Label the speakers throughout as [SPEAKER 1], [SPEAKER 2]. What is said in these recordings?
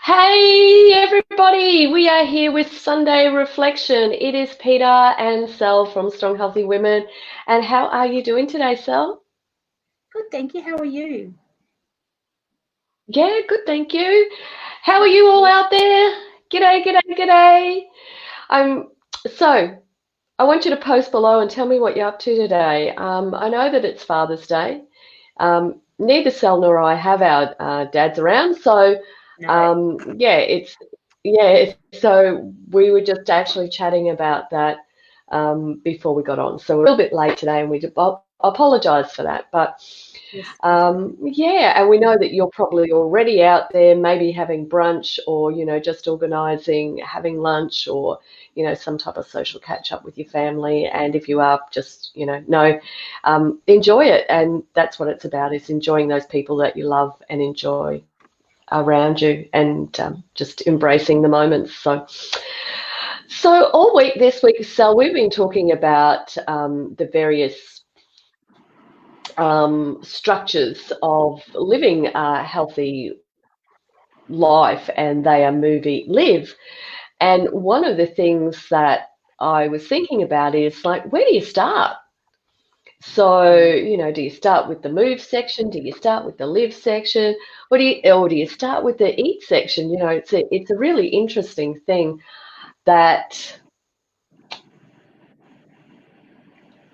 [SPEAKER 1] Hey everybody, we are here with Sunday Reflection. It is Peter and Sel from Strong Healthy Women. And how are you doing today, Sel?
[SPEAKER 2] Good, thank you. How are you?
[SPEAKER 1] Yeah, good, thank you. How are you all
[SPEAKER 2] Good.
[SPEAKER 1] out there? G'day, g'day, g'day. I'm so I want you to post below and tell me what you're up to today. I know that it's Father's Day. Neither Sel nor I have our dads around, so
[SPEAKER 2] No.
[SPEAKER 1] yeah, so we were just actually chatting about that before we got on. So we're a little bit late today, and I apologise for that. But
[SPEAKER 2] Yes.
[SPEAKER 1] yeah, and we know that you're probably already out there, maybe having brunch, or just organising having lunch, or some type of social catch up with your family. And if you are, just no, enjoy it, and that's what it's about: is enjoying those people that you love and enjoy around you, and just embracing the moments. So all week this week, Sal, we've been talking about the various structures of living a healthy life, and they are move, eat, live. And one of the things that I was thinking about is, like, where do you start? So,
[SPEAKER 2] Mm.
[SPEAKER 1] do you start with the move section? Do you start with the live section? Or do you start with the eat section? It's a really interesting thing that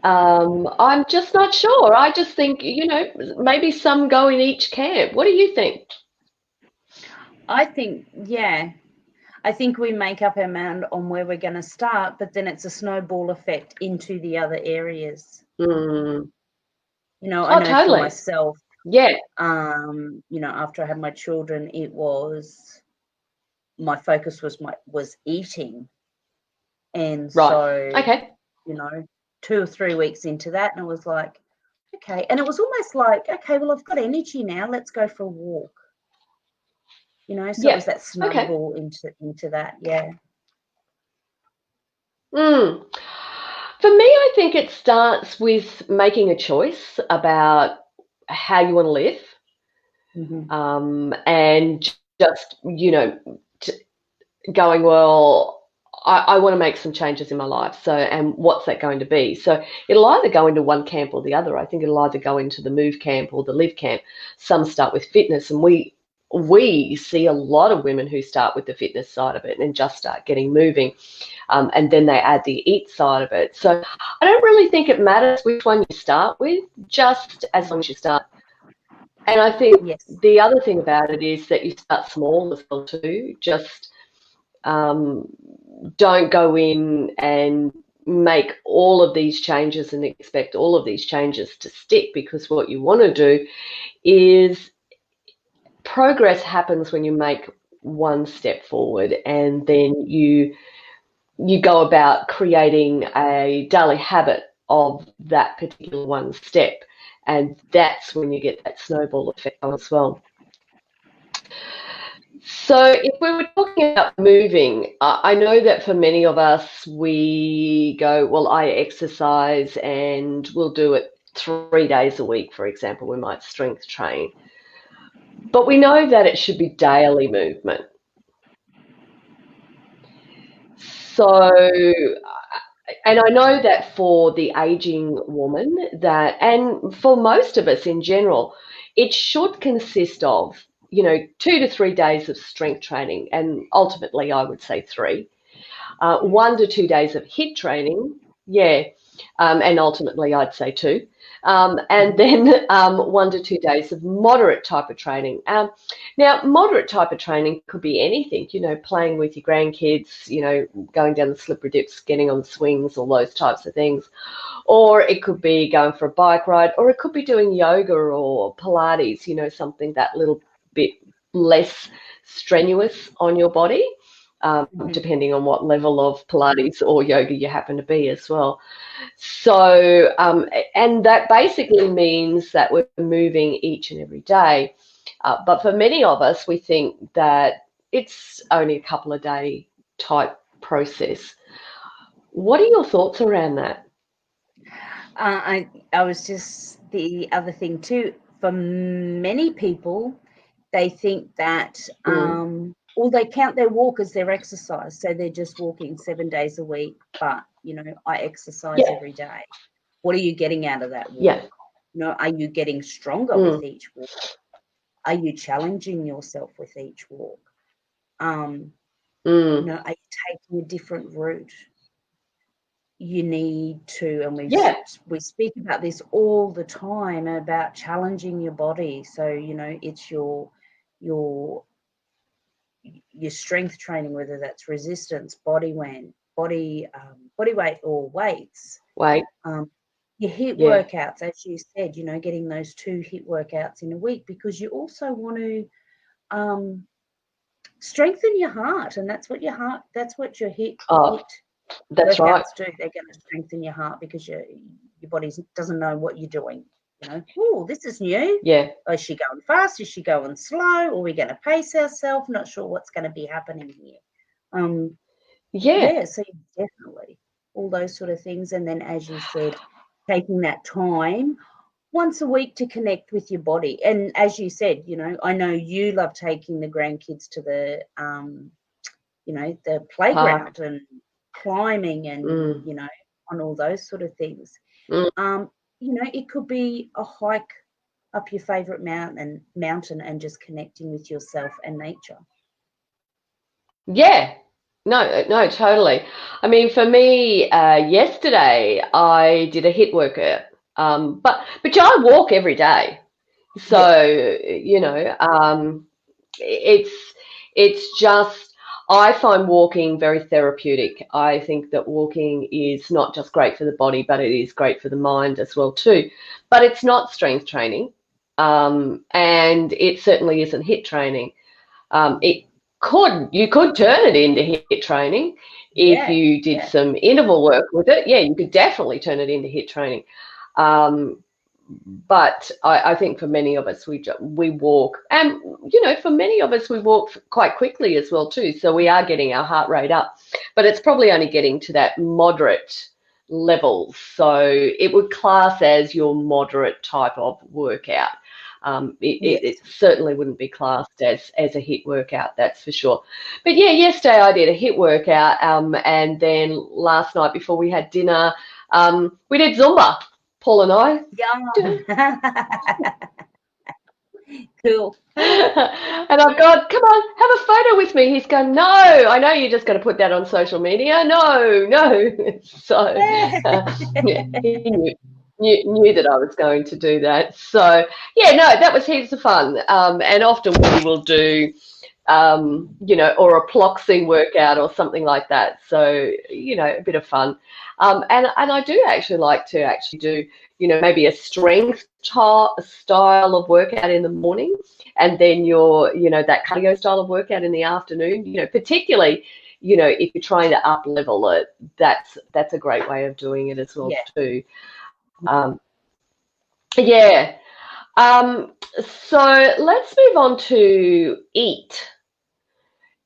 [SPEAKER 1] I'm just not sure. I just think, maybe some go in each camp. What do you think?
[SPEAKER 2] I think, yeah, I think we make up our mind on where we're going to start, but then it's a snowball effect into the other areas.
[SPEAKER 1] Mm.
[SPEAKER 2] I
[SPEAKER 1] Oh,
[SPEAKER 2] know for
[SPEAKER 1] totally.
[SPEAKER 2] myself,
[SPEAKER 1] Yeah.
[SPEAKER 2] after I had my children, it was my focus was eating, and
[SPEAKER 1] Right.
[SPEAKER 2] so
[SPEAKER 1] Okay.
[SPEAKER 2] 2 or 3 weeks into that, and it was like, okay, and it was almost like, okay, well, I've got energy now. Let's go for a walk. So it
[SPEAKER 1] Yeah.
[SPEAKER 2] was that
[SPEAKER 1] Okay.
[SPEAKER 2] snowball into that, yeah.
[SPEAKER 1] Mm. For me, I think it starts with making a choice about how you want to live,
[SPEAKER 2] Mhm.
[SPEAKER 1] and just, t- going, well, I want to make some changes in my life. So, and what's that going to be? So it'll either go into one camp or the other. I think it'll either go into the move camp or the live camp. Some start with fitness, and we see a lot of women who start with the fitness side of it and just start getting moving, and then they add the eat side of it. So I don't really think it matters which one you start with, just as long as you start. And I think
[SPEAKER 2] Yes.
[SPEAKER 1] the other thing about it is that you start small as well too. Just um, don't go in and make all of these changes and expect all of these changes to stick, because what you want to do is, progress happens when you make one step forward, and then you go about creating a daily habit of that particular one step, and that's when you get that snowball effect on as well. So if we were talking about moving, I know that for many of us, we go, well, I exercise and we'll do it 3 days a week, for example. We might strength train, but we know that it should be daily movement. So, and I know that for the aging woman, and for most of us in general, it should consist of, 2 to 3 days of strength training, and ultimately I would say three.
[SPEAKER 2] Yes.
[SPEAKER 1] 1 to 2 days of HIIT training, yeah, and ultimately I'd say two. And
[SPEAKER 2] Mhm.
[SPEAKER 1] then 1 to 2 days of moderate type of training. Now, moderate type of training could be anything, playing with your grandkids, going down the slippery dips, getting on the swings, all those types of things. Or it could be going for a bike ride, or it could be doing yoga or Pilates, something that little bit less strenuous on your body,
[SPEAKER 2] Mhm.
[SPEAKER 1] depending on what level of Pilates or yoga you happen to be as well. So, and that basically means that we're moving each and every day. But for many of us, we think that it's only a couple of day type process. What are your thoughts around that?
[SPEAKER 2] I was just the other thing too. For many people, they think that
[SPEAKER 1] Mm.
[SPEAKER 2] or they count their walk as their exercise. So they're just walking 7 days a week, but, I exercise
[SPEAKER 1] Yeah.
[SPEAKER 2] every day. What are you getting out of that walk?
[SPEAKER 1] Yeah.
[SPEAKER 2] Are you getting stronger with each walk? Are you challenging yourself with each walk? Are you taking a different route? You need to, and we speak about this all the time, about challenging your body. So, it's your strength training, whether that's resistance, body weight, or weights. Your HIIT workouts, as you said, getting those 2 HIIT workouts in a week, because you also want to strengthen your heart, and that's what your HIIT
[SPEAKER 1] That's
[SPEAKER 2] workouts
[SPEAKER 1] right.
[SPEAKER 2] do. They're going to strengthen your heart, because your body doesn't know what you're doing. Oh, this is new.
[SPEAKER 1] Yeah.
[SPEAKER 2] Is she going fast? Is she going slow? Are we going to pace ourselves? Not sure what's going to be happening here. So definitely all those sort of things. And then, as you said, taking that time once a week to connect with your body. And as you said, I know you love taking the grandkids to the, the playground and climbing and, on all those sort of things. It could be a hike up your favorite mountain and just connecting with yourself and nature.
[SPEAKER 1] Yeah. No, totally. I mean, for me, yesterday I did a HIIT workout, but I walk every day, so it's just, I find walking very therapeutic. I think that walking is not just great for the body, but it is great for the mind as well too. But it's not strength training, and it certainly isn't HIIT training. You could turn it into HIIT training if you did some interval work with it. Yeah, you could definitely turn it into HIIT training. But I think for many of us, we walk, and for many of us, we walk quite quickly as well too. So we are getting our heart rate up, but it's probably only getting to that moderate level. So it would class as your moderate type of workout. It certainly wouldn't be classed as a HIIT workout, that's for sure. But yeah, yesterday I did a HIIT workout, and then last night before we had dinner, we did Zumba, Paul and I.
[SPEAKER 2] Yeah. Cool.
[SPEAKER 1] And I've got, come on, have a photo with me. He's going, no, I know you're just going to put that on social media. No. So he knew that I was going to do that. So yeah, no, that was heaps of fun. And often we will do, or a ploxing workout or something like that. So, a bit of fun. And I do actually like to do, maybe a strength style of workout in the morning, and then that cardio style of workout in the afternoon, particularly, if you're trying to up level it, that's a great way of doing it as well too. So let's move on to eat.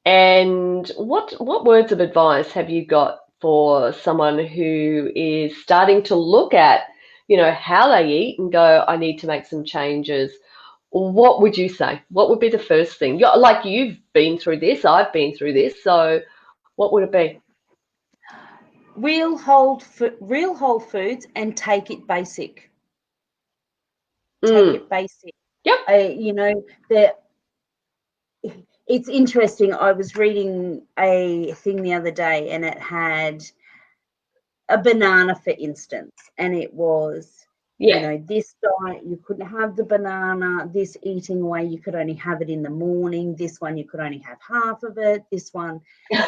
[SPEAKER 1] And what words of advice have you got for someone who is starting to look at, how they eat and go, I need to make some changes? What would you say? What would be the first thing? You've been through this, I've been through this, so what would it be?
[SPEAKER 2] Real whole foods, and take it basic. Take it basic.
[SPEAKER 1] Yep.
[SPEAKER 2] It's interesting. I was reading a thing the other day, and it had a banana, for instance, and it was, this diet, you couldn't have the banana, this eating way, you could only have it in the morning, this one, you could only have half of it, this one, you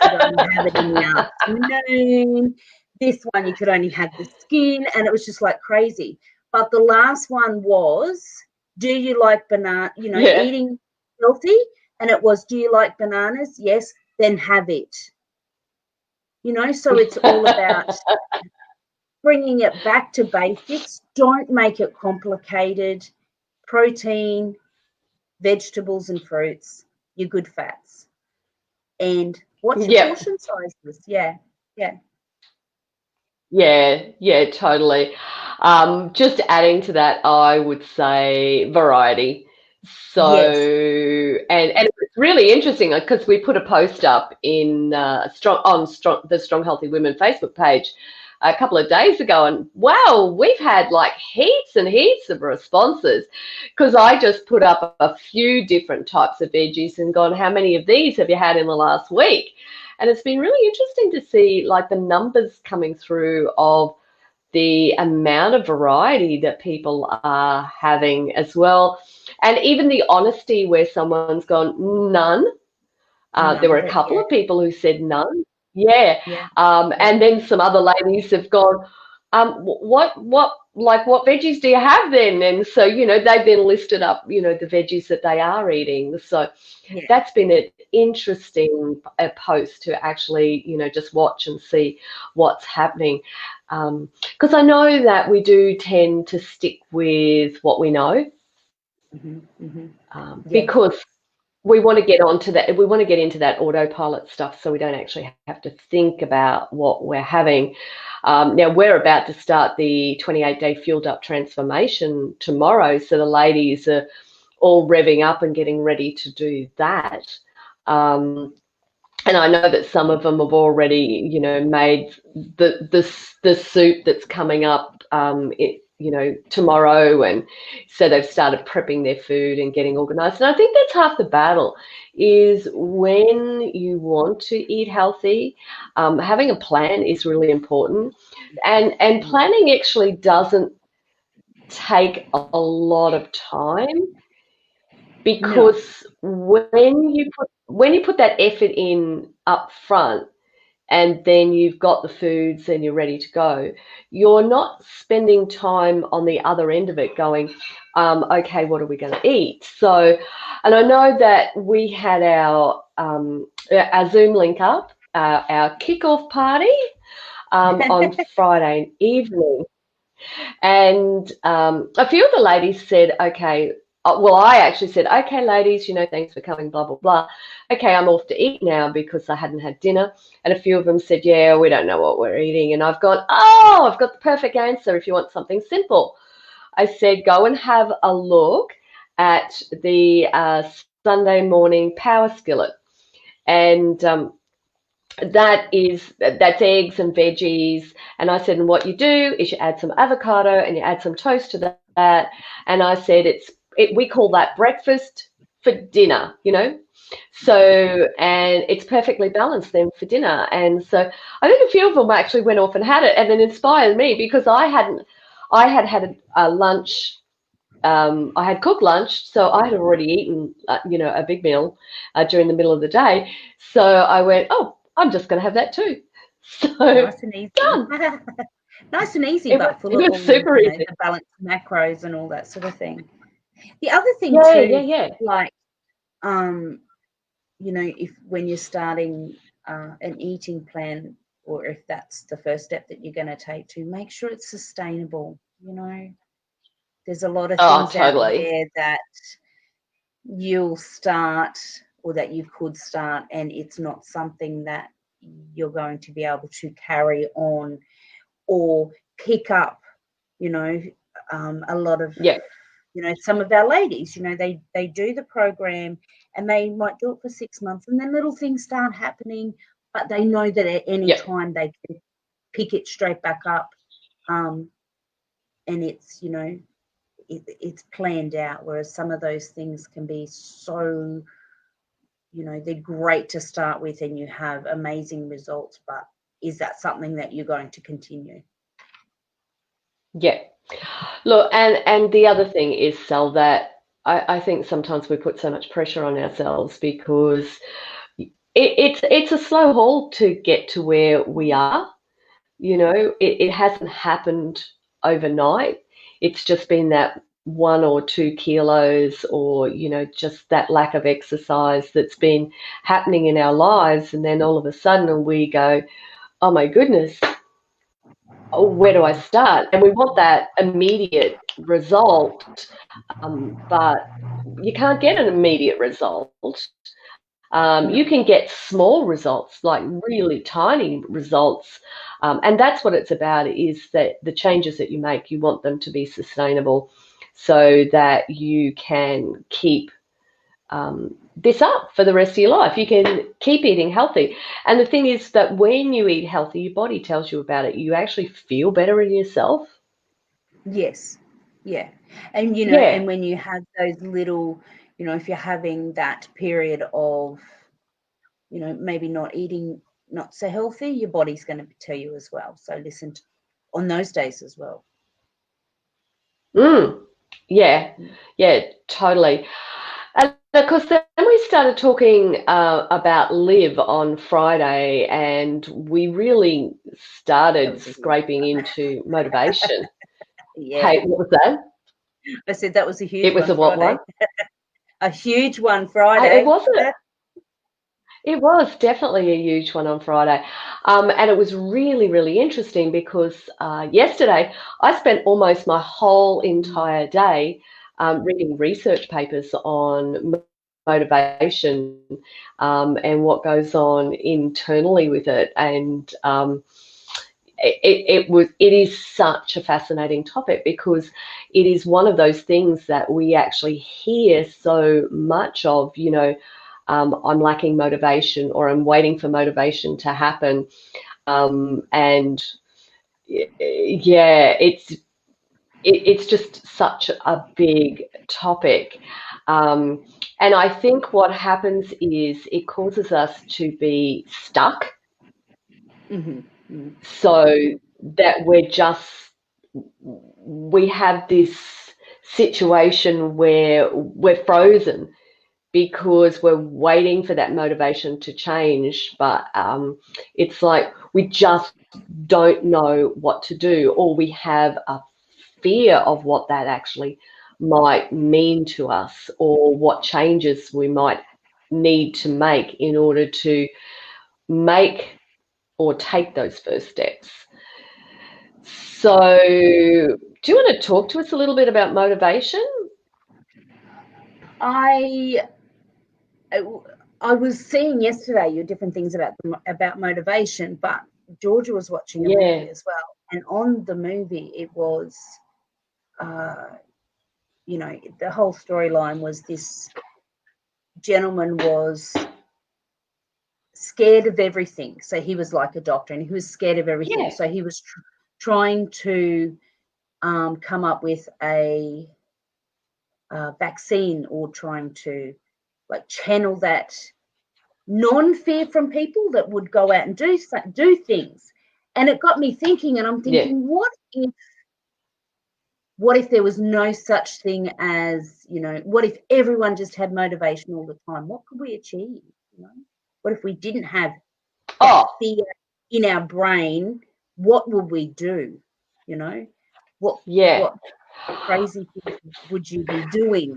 [SPEAKER 2] could only have it in the afternoon, this one, you could only have the skin, and it was just like crazy. But the last one was, do you like banana, eating healthy? And it was, do you like bananas? Yes, then have it. So it's all about bringing it back to basics. Don't make it complicated. Protein, vegetables and fruits, your good fats. And what's your portion sizes? Yeah,
[SPEAKER 1] totally. Just adding to that, I would say variety. So, and it's really interesting because we put a post up in the Strong Healthy Women Facebook page a couple of days ago, and wow, we've had like heaps and heaps of responses because I just put up a few different types of veggies and gone, how many of these have you had in the last week? And it's been really interesting to see like the numbers coming through of the amount of variety that people are having as well. And even the honesty where someone's gone, none. There were a couple of people who said none. Yeah. And then some other ladies have gone, what veggies do you have then? And so, they've then listed up, the veggies that they are eating. So that's been an interesting post to actually, just watch and see what's happening. Because I know that we do tend to stick with what we know, because we want to get onto that. We want to get into that autopilot stuff, so we don't actually have to think about what we're having. Now we're about to start the 28-day Fueled Up transformation tomorrow, so the ladies are all revving up and getting ready to do that. And I know that some of them have already, made the soup that's coming up, tomorrow, and so they've started prepping their food and getting organised. And I think that's half the battle, is when you want to eat healthy, having a plan is really important, and planning actually doesn't take a lot of time, because when you put that effort in up front, and then you've got the foods and you're ready to go, you're not spending time on the other end of it going, okay, what are we going to eat? So, and I know that we had our Zoom link up, our kickoff party on Friday evening. And a few of the ladies said, okay, well, I actually said, okay, ladies, thanks for coming, blah, blah, blah. Okay, I'm off to eat now because I hadn't had dinner. And a few of them said, yeah, we don't know what we're eating. And I've gone, I've got the perfect answer if you want something simple. I said, go and have a look at the Sunday morning power skillet. And that's eggs and veggies. And I said, and what you do is you add some avocado and you add some toast to that. And I said, we call that breakfast for dinner, So, and it's perfectly balanced then for dinner. And so I think a few of them actually went off and had it, and it inspired me because I had a lunch. I had cooked lunch, so I had already eaten, a big meal during the middle of the day. So I went, I'm just going to have that too. So
[SPEAKER 2] nice and easy.
[SPEAKER 1] Done.
[SPEAKER 2] Nice and easy, but full of
[SPEAKER 1] super easy.
[SPEAKER 2] The balanced macros and all that sort of thing. The other thing like, if when you're starting an eating plan, or if that's the first step that you're going to take, to make sure it's sustainable. There's a lot of things out there that you'll start, or that you could start, and it's not something that you're going to be able to carry on or pick up. A lot of some of our ladies, they do the program and they might do it for 6 months, and then little things start happening, but they know that at any time they can pick it straight back up, and it's it's planned out, whereas some of those things can be so, they're great to start with and you have amazing results, but is that something that you're going to continue?
[SPEAKER 1] Yeah. Look, and the other thing is, Sal, that I think sometimes we put so much pressure on ourselves because it's a slow haul to get to where we are. It hasn't happened overnight. It's just been that 1 or 2 kilos, or just that lack of exercise that's been happening in our lives, and then all of a sudden we go, oh my goodness, where do I start? And we want that immediate result, but you can't get an immediate result. You can get small results, like really tiny results, and that's what it's about, is that the changes that you make, you want them to be sustainable so that you can keep this up for the rest of your life. You can keep eating healthy. And the thing is that when you eat healthy, your body tells you about it. You actually feel better in yourself.
[SPEAKER 2] Yes. Yeah. And, you know, and when you have those little, you know, if you're having that period of, you know, maybe not eating not so healthy, your body's going to tell you as well. So listen to, on those days as well.
[SPEAKER 1] Yeah, totally. And of course, then we started talking about Live on Friday, and we really started scraping into motivation.
[SPEAKER 2] Yeah.
[SPEAKER 1] Hey, what was that?
[SPEAKER 2] I said that was a huge one.
[SPEAKER 1] It was a what one?
[SPEAKER 2] A huge one Friday.
[SPEAKER 1] It wasn't. It was definitely a huge one on Friday. And it was really, really interesting because yesterday I spent almost my whole entire day reading research papers on motivation and what goes on internally with it. And it is such a fascinating topic because it is one of those things that we actually hear so much of, you know, I'm lacking motivation, or I'm waiting for motivation to happen. And yeah, it's just such a big topic. And I think what happens is it causes us to be stuck. So that we have this situation where we're frozen because we're waiting for that motivation to change, but it's like we just don't know what to do, or we have a fear of what that actually might mean to us, or what changes we might need to make in order to make or take those first steps. So do you want to talk to us a little bit about motivation?
[SPEAKER 2] I was seeing yesterday your different things about motivation, but Georgia was watching a movie as well, and on the movie it was, you know, the whole storyline was this gentleman was scared of everything. So he was like a doctor, and he was scared of everything. Yeah. So he was trying to come up with a vaccine, or trying to like channel that non-fear from people that would go out and do things. And it got me thinking, and I'm thinking, what if there was no such thing as, you know, what if everyone just had motivation all the time? What could we achieve? You know, what if we didn't have that fear in our brain? What would we do? You know, what crazy things would you be doing?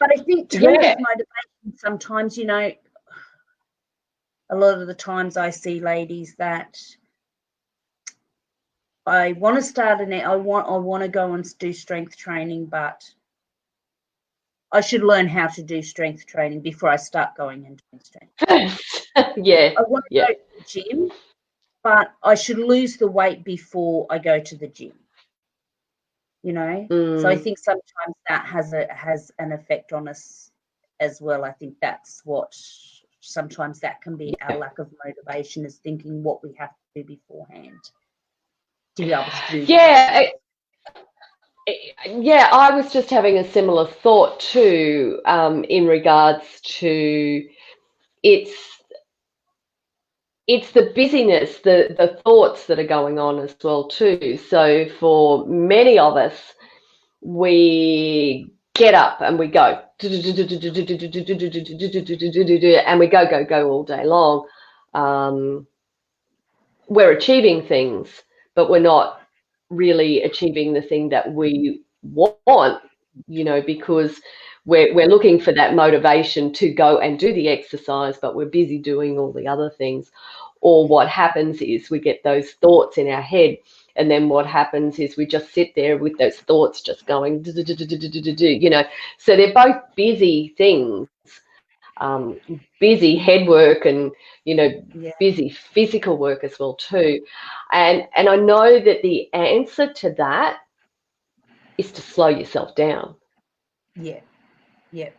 [SPEAKER 2] But I think too, with motivation, sometimes, you know, a lot of the times I see ladies that I want to start I want to go and do strength training, but I should learn how to do strength training before I start going and doing strength training. I want to go to the gym, but I should lose the weight before I go to the gym. You know, so I think sometimes that has an effect on us as well. I think that's what sometimes that can be our lack of motivation, is thinking what we have to do beforehand to be able to do that.
[SPEAKER 1] Yeah, I was just having a similar thought too, in regards to it's the busyness, the thoughts that are going on as well too. So for many of us, we get up and we go, and we go all day long. We're achieving things, but we're not really achieving the thing that we want, you know, because we're looking for that motivation to go and do the exercise, but we're busy doing all the other things. Or what happens is we get those thoughts in our head, and then what happens is we just sit there with those thoughts just going, you know. So they're both busy things, busy head work, and, you know, busy physical work as well too. And I know that the answer to that is to slow yourself down.
[SPEAKER 2] Yeah. Yeah.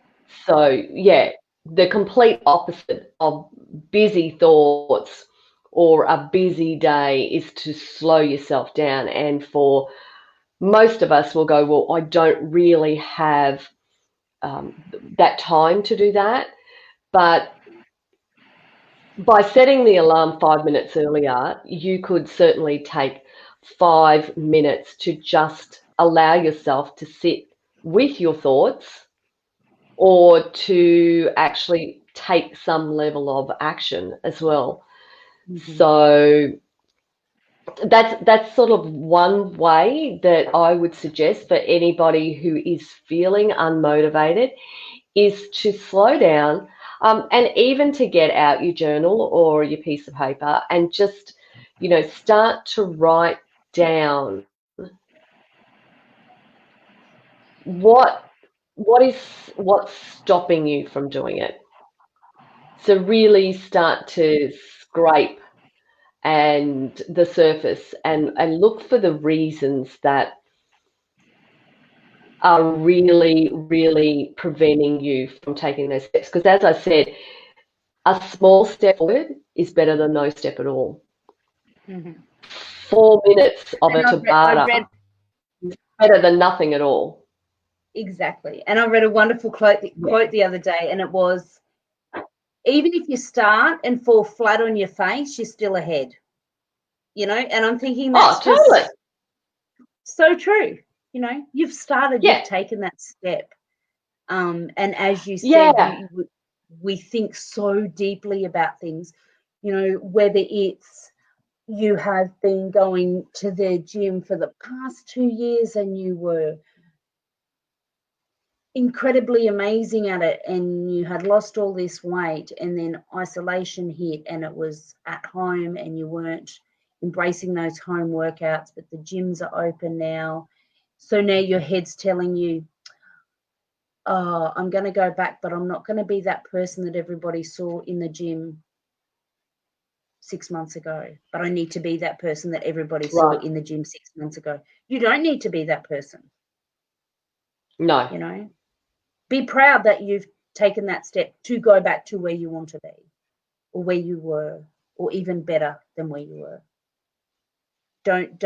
[SPEAKER 1] So, yeah, the complete opposite of busy thoughts or a busy day is to slow yourself down. And for most of us will go, well, I don't really have that time to do that. But by setting the alarm 5 minutes earlier, you could certainly take 5 minutes to just allow yourself to sit with your thoughts or to actually take some level of action as well.
[SPEAKER 2] Mm-hmm.
[SPEAKER 1] So that's sort of one way that I would suggest for anybody who is feeling unmotivated is to slow down, and even to get out your journal or your piece of paper and just, start to write down what's stopping you from doing it. So really start to scrape and the surface and look for the reasons that are really, really preventing you from taking those steps. Because as I said, a small step forward is better than no step at all.
[SPEAKER 2] Mm-hmm.
[SPEAKER 1] 4 minutes of a
[SPEAKER 2] And
[SPEAKER 1] Tabata is better than nothing at all.
[SPEAKER 2] Exactly. And I read a wonderful quote the other day, and it was, even if you start and fall flat on your face, you're still ahead. And I'm thinking that's
[SPEAKER 1] totally.
[SPEAKER 2] just so true. You've started,
[SPEAKER 1] Yeah.
[SPEAKER 2] you've taken that step. And as you said, we think so deeply about things, whether it's you have been going to the gym for the past 2 years and you were incredibly amazing at it and you had lost all this weight, and then isolation hit and it was at home and you weren't embracing those home workouts, but the gyms are open now. So now your head's telling you, oh, I'm going to go back, but I'm not going to be that person that everybody saw in the gym 6 months ago. But I need to be that person that everybody saw in the gym 6 months ago. You don't need to be that person.
[SPEAKER 1] No.
[SPEAKER 2] Be proud that you've taken that step to go back to where you want to be, or where you were, or even better than where you were. Don't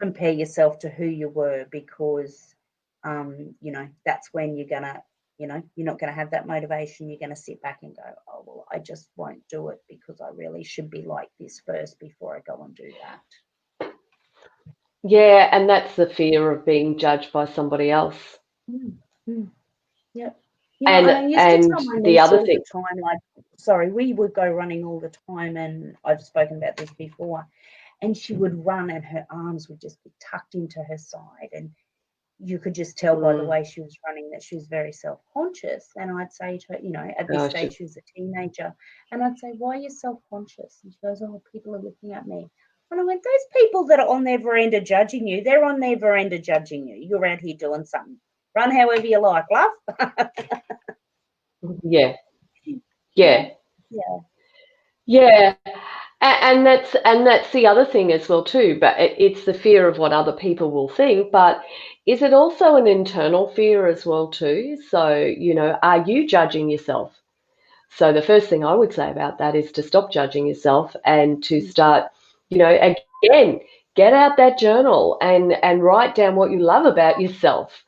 [SPEAKER 2] compare yourself to who you were, because that's when you're gonna, you're not gonna have that motivation. You're gonna sit back and go, oh well, I just won't do it because I really should be like this first before I go and do that.
[SPEAKER 1] Yeah, and that's the fear of being judged by somebody else.
[SPEAKER 2] Mm-hmm. Yep.
[SPEAKER 1] And
[SPEAKER 2] I used to tell my niece all the time, we would go running all the time, and I've spoken about this before, and she would run and her arms would just be tucked into her side, and you could just tell by the way she was running that she was very self-conscious. And I'd say to her, at this stage she was a teenager, and I'd say, why are you self-conscious? And she goes, oh, people are looking at me. And I went, those people that are on their veranda judging you, they're on their veranda judging you. You're out here doing something. Run however you like, love.
[SPEAKER 1] Yeah. And that's the other thing as well too. But it's the fear of what other people will think. But is it also an internal fear as well too? So, are you judging yourself? So the first thing I would say about that is to stop judging yourself and to start, again, get out that journal and write down what you love about yourself.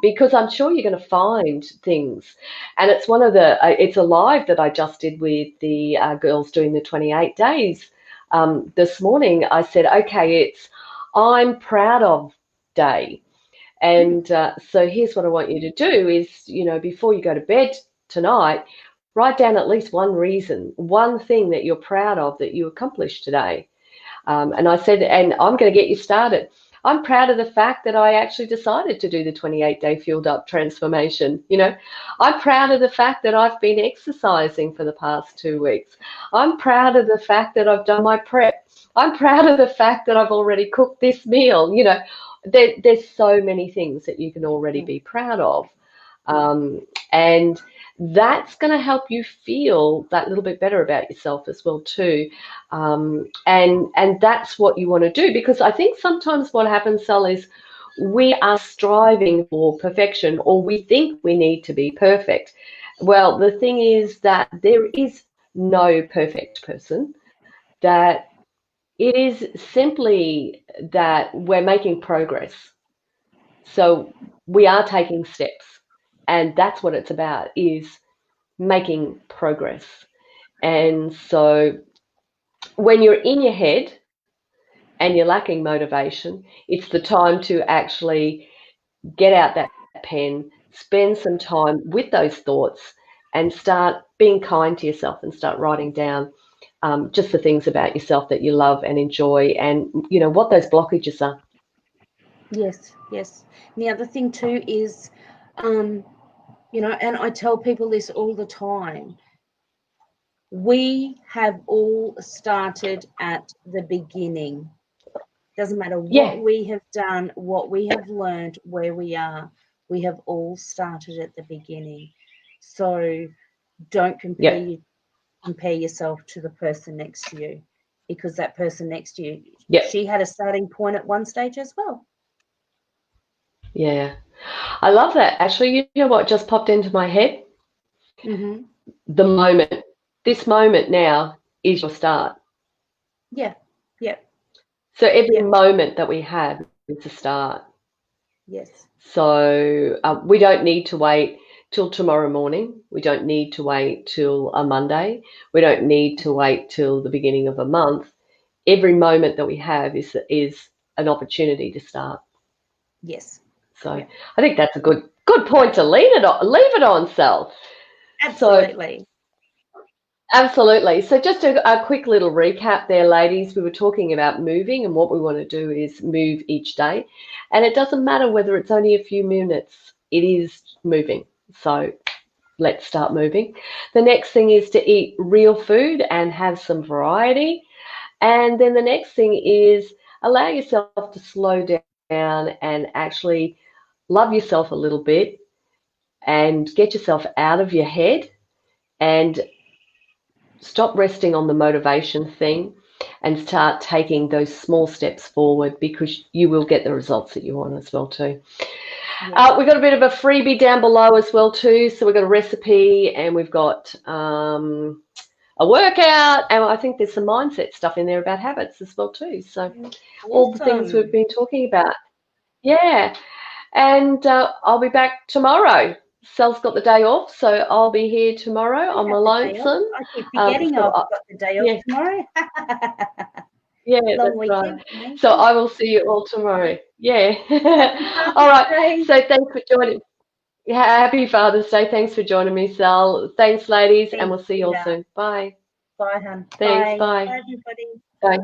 [SPEAKER 1] Because I'm sure you're going to find things. And it's it's a live that I just did with the girls doing the 28 days. This morning I said, okay, it's I'm proud of day. And so here's what I want you to do is, before you go to bed tonight, write down at least one reason, one thing that you're proud of that you accomplished today. And I said, and I'm going to get you started. I'm proud of the fact that I actually decided to do the 28-day Fueled Up transformation. I'm proud of the fact that I've been exercising for the past 2 weeks. I'm proud of the fact that I've done my prep. I'm proud of the fact that I've already cooked this meal. There's so many things that you can already be proud of. And that's going to help you feel that little bit better about yourself as well too. And that's what you want to do, because I think sometimes what happens, Sal, is we are striving for perfection, or we think we need to be perfect. Well, the thing is that there is no perfect person, that it is simply that we're making progress. So we are taking steps, and that's what it's about, is making progress. And so when you're in your head and you're lacking motivation, it's the time to actually get out that pen, spend some time with those thoughts, and start being kind to yourself, and start writing down just the things about yourself that you love and enjoy, and what those blockages are.
[SPEAKER 2] Yes, yes. And the other thing too is, and I tell people this all the time, we have all started at the beginning. Doesn't matter what we have done, what we have learned, where we are, we have all started at the beginning. So don't compare yourself to the person next to you, because that person next to you, she had a starting point at one stage as well.
[SPEAKER 1] Yeah, I love that. Actually, you know what just popped into my head?
[SPEAKER 2] Mm-hmm.
[SPEAKER 1] The moment. This moment now is your start.
[SPEAKER 2] Yeah, yeah.
[SPEAKER 1] So every moment that we have is a start.
[SPEAKER 2] Yes.
[SPEAKER 1] So we don't need to wait till tomorrow morning. We don't need to wait till a Monday. We don't need to wait till the beginning of a month. Every moment that we have is an opportunity to start.
[SPEAKER 2] Yes.
[SPEAKER 1] So I think that's a good point to leave it on, Sal.
[SPEAKER 2] Absolutely.
[SPEAKER 1] Absolutely. So just a quick little recap there, ladies. We were talking about moving, and what we want to do is move each day. And it doesn't matter whether it's only a few minutes, it is moving. So let's start moving. The next thing is to eat real food and have some variety. And then the next thing is allow yourself to slow down and actually love yourself a little bit, and get yourself out of your head and stop resting on the motivation thing, and start taking those small steps forward, because you will get the results that you want as well too. We've got a bit of a freebie down below as well too. So we've got a recipe, and we've got a workout, and I think there's some mindset stuff in there about habits as well too. So all the things we've been talking about. Yeah. And I'll be back tomorrow. Sal's got the day off, so I'll be here tomorrow on my lonesome.
[SPEAKER 2] I keep forgetting I've got the day off tomorrow.
[SPEAKER 1] Yeah, that's right. So I will see you all tomorrow. Yeah. All right. So thanks for joining. Yeah, happy Father's Day. Thanks for joining me, Sal. Thanks, ladies, and we'll see you all soon. Bye.
[SPEAKER 2] Bye, hon.
[SPEAKER 1] Thanks. Bye.
[SPEAKER 2] Bye, everybody.
[SPEAKER 1] Bye.